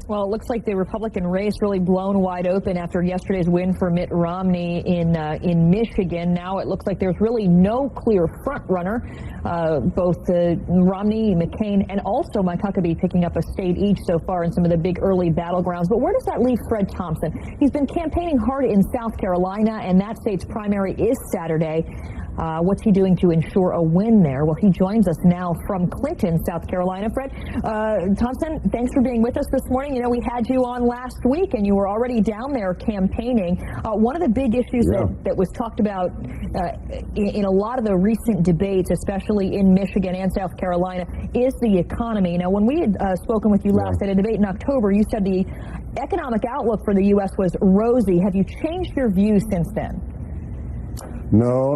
Well, it looks like the Republican race really blown wide open after yesterday's win for Mitt Romney in Michigan. Now it looks like there's really no clear front runner. Both Romney, McCain, and also Mike Huckabee picking up a state each so far in some of the big early battlegrounds. But where does that leave Fred Thompson? He's been campaigning hard in South Carolina, and that state's primary is Saturday. What's he doing to ensure a win there? Well, he joins us now from Clinton, South Carolina. Fred, Thompson, thanks for being with us this morning. You know, we had you on last week, and you were already down there campaigning. One of the big issues that was talked about in a lot of the recent debates, especially in Michigan and South Carolina, is the economy. Now, when we had spoken with you last at a debate in October, you said the economic outlook for the U.S. was rosy. Have you changed your view since then? No,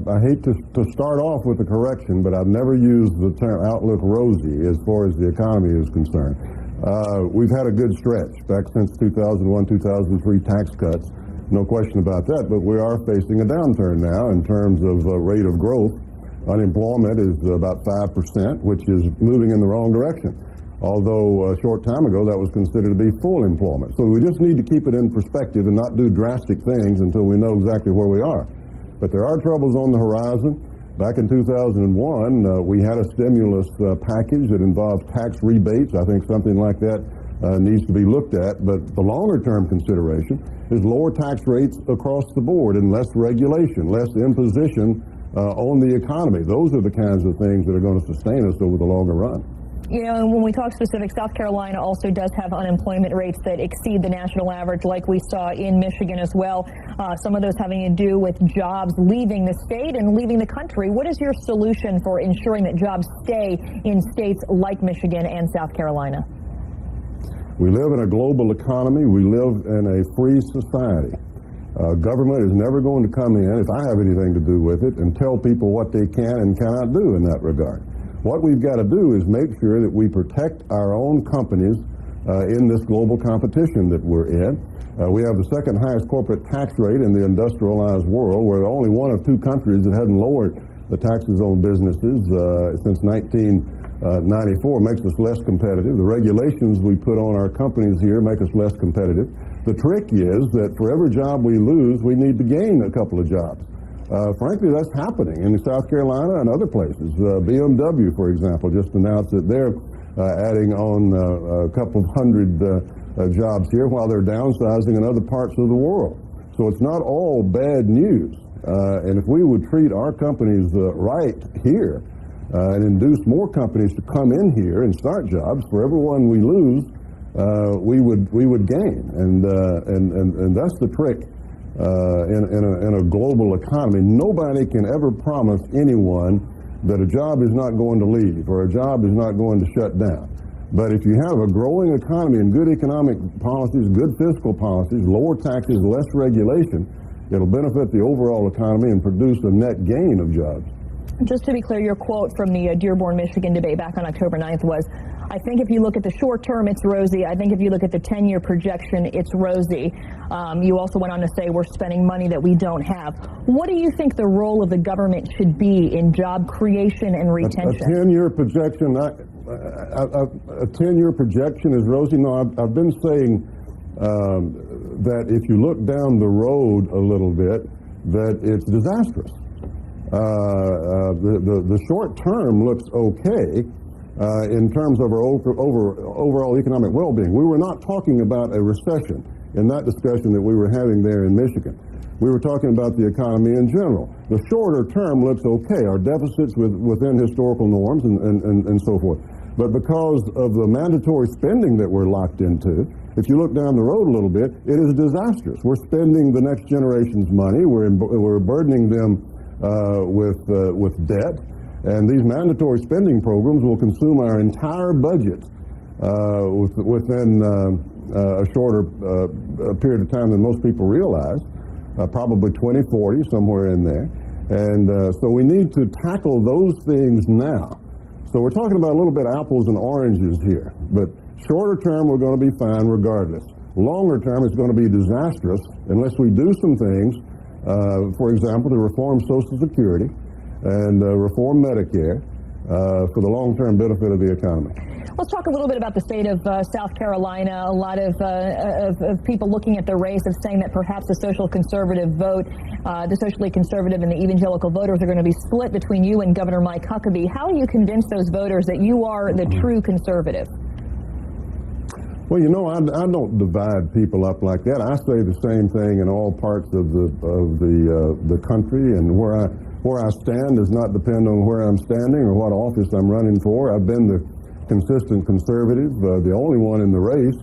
I hate to start off with a correction, but I've never used the term outlook rosy as far as the economy is concerned. We've had a good stretch back since 2001, 2003 tax cuts, no question about that, but we are facing a downturn now in terms of rate of growth. Unemployment is about 5%, which is moving in the wrong direction. Although a short time ago that was considered to be full employment. So we just need to keep it in perspective and not do drastic things until we know exactly where we are. But there are troubles on the horizon. Back in 2001, we had a stimulus package that involved tax rebates. I think something like that needs to be looked at. But the longer-term consideration is lower tax rates across the board and less regulation, less imposition on the economy. Those are the kinds of things that are going to sustain us over the longer run. You know, when we talk specific, South Carolina also does have unemployment rates that exceed the national average, like we saw in Michigan as well. Some of those having to do with jobs leaving the state and leaving the country. What is your solution for ensuring that jobs stay in states like Michigan and South Carolina? We live in a global economy. We live in a free society. Government is never going to come in, if I have anything to do with it, and tell people what they can and cannot do in that regard. What we've got to do is make sure that we protect our own companies in this global competition that we're in. We have the second highest corporate tax rate in the industrialized world. We're only one of two countries that hadn't lowered the taxes on businesses since 1994. Makes us less competitive. The regulations we put on our companies here make us less competitive. The trick is that for every job we lose, we need to gain a couple of jobs. Frankly, that's happening in South Carolina and other places. BMW, for example, just announced that they're adding on a couple of hundred jobs here while they're downsizing in other parts of the world. So it's not all bad news. And if we would treat our companies right here and induce more companies to come in here and start jobs, for every one we lose, we would gain. And that's the trick. In a global economy, nobody can ever promise anyone that a job is not going to leave or a job is not going to shut down. But if you have a growing economy and good economic policies, good fiscal policies, lower taxes, less regulation, it'll benefit the overall economy and produce a net gain of jobs. Just to be clear, your quote from the Dearborn, Michigan debate back on October 9th was, I think if you look at the short term, it's rosy. I think if you look at the 10-year projection, it's rosy. You also went on to say we're spending money that we don't have. What do you think the role of the government should be in job creation and retention? A 10-year projection, a 10-year projection is rosy. No, I've been saying that if you look down the road a little bit, that it's disastrous. The short term looks okay in terms of our overall economic well-being. We were not talking about a recession in that discussion that we were having there in Michigan. We were talking about the economy in general. The shorter term looks okay. Our deficits within historical norms and so forth. But because of the mandatory spending that we're locked into, if you look down the road a little bit, it is disastrous. We're spending the next generation's money. We're burdening them with debt, and these mandatory spending programs will consume our entire budget within a shorter period of time than most people realize, probably 2040, somewhere in there. And so we need to tackle those things now. So we're talking about a little bit apples and oranges here, but shorter term we're going to be fine regardless. Longer term it's going to be disastrous unless we do some things. For example, to reform Social Security and reform Medicare for the long-term benefit of the economy. Let's talk a little bit about the state of South Carolina. A lot of people looking at the race of saying that perhaps the social conservative vote, the socially conservative and the evangelical voters are going to be split between you and Governor Mike Huckabee. How do you convince those voters that you are the true conservative? Well, you know, I don't divide people up like that. I say the same thing in all parts of the country, and where I stand does not depend on where I'm standing or what office I'm running for. I've been the consistent conservative, the only one in the race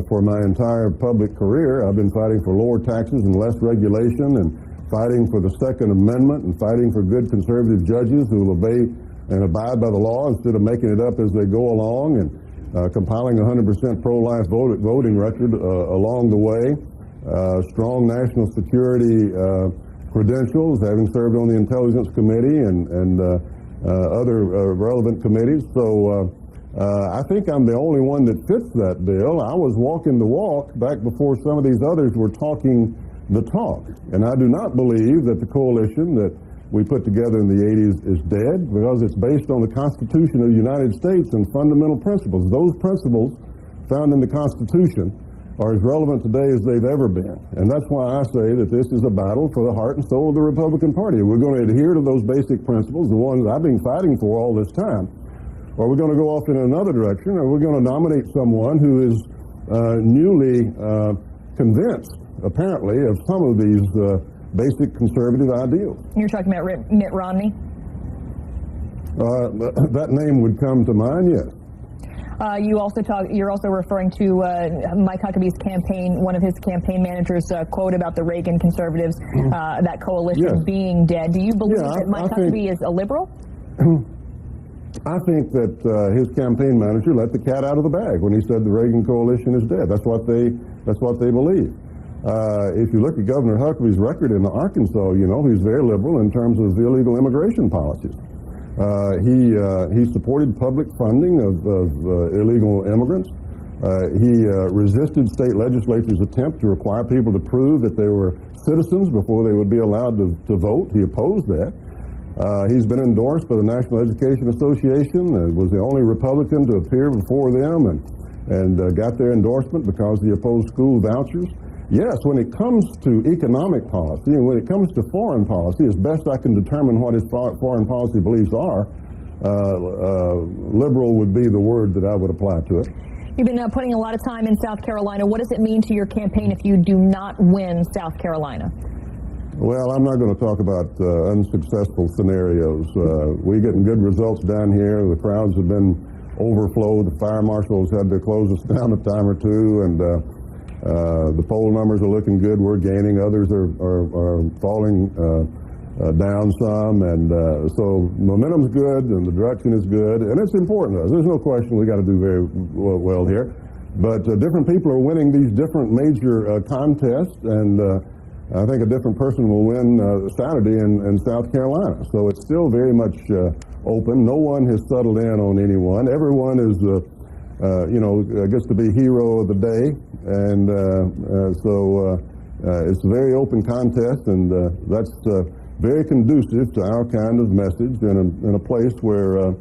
for my entire public career. I've been fighting for lower taxes and less regulation, and fighting for the Second Amendment, and fighting for good conservative judges who will obey and abide by the law instead of making it up as they go along, and compiling a 100% pro-life voting record along the way, strong national security credentials, having served on the Intelligence Committee and other relevant committees. So I think I'm the only one that fits that bill. I was walking the walk back before some of these others were talking the talk. And I do not believe that the coalition that we put together in the 80s is dead, because it's based on the Constitution of the United States and fundamental principles. Those principles found in the Constitution are as relevant today as they've ever been. And that's why I say that this is a battle for the heart and soul of the Republican Party. We're going to adhere to those basic principles, the ones I've been fighting for all this time, or we're going to go off in another direction, or we're going to nominate someone who is newly convinced, apparently, of some of these basic conservative ideals. You're talking about Mitt Romney? That name would come to mind, yes. You're also referring to Mike Huckabee's campaign, one of his campaign managers' quote about the Reagan conservatives, that coalition being dead. Do you believe that Mike Huckabee is a liberal? I think that his campaign manager let the cat out of the bag when he said the Reagan coalition is dead. That's what they believe. If you look at Governor Huckabee's record in Arkansas, you know, he's very liberal in terms of illegal immigration policies. He supported public funding of illegal immigrants. He resisted state legislatures' attempt to require people to prove that they were citizens before they would be allowed to vote. He opposed that. He's been endorsed by the National Education Association, was the only Republican to appear before them, and got their endorsement because he opposed school vouchers. Yes, when it comes to economic policy and when it comes to foreign policy, as best I can determine what his foreign policy beliefs are, liberal would be the word that I would apply to it. You've been putting a lot of time in South Carolina. What does it mean to your campaign if you do not win South Carolina? Well, I'm not going to talk about unsuccessful scenarios. We're getting good results down here. The crowds have been overflowed. The fire marshals had to close us down a time or two, and the poll numbers are looking good. We're gaining. Others are falling down some, and so momentum's good, and the direction is good, and it's important to us. There's no question we got to do very well here. But different people are winning these different major contests, and I think a different person will win Saturday in South Carolina. So it's still very much open. No one has settled in on anyone. Everyone is, you know, gets to be hero of the day, and so it's a very open contest, and that's very conducive to our kind of message in a place where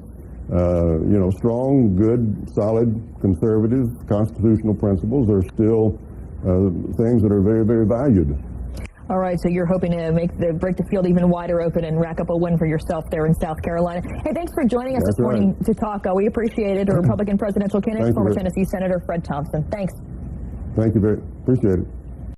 you know, strong, good, solid, conservative, constitutional principles are still things that are very, very valued. All right, so you're hoping to break the field even wider open and rack up a win for yourself there in South Carolina. Hey, thanks for joining us this morning to talk. We appreciate it. A Republican presidential candidate, former Tennessee Senator Fred Thompson. Thanks. Thank you very appreciate it.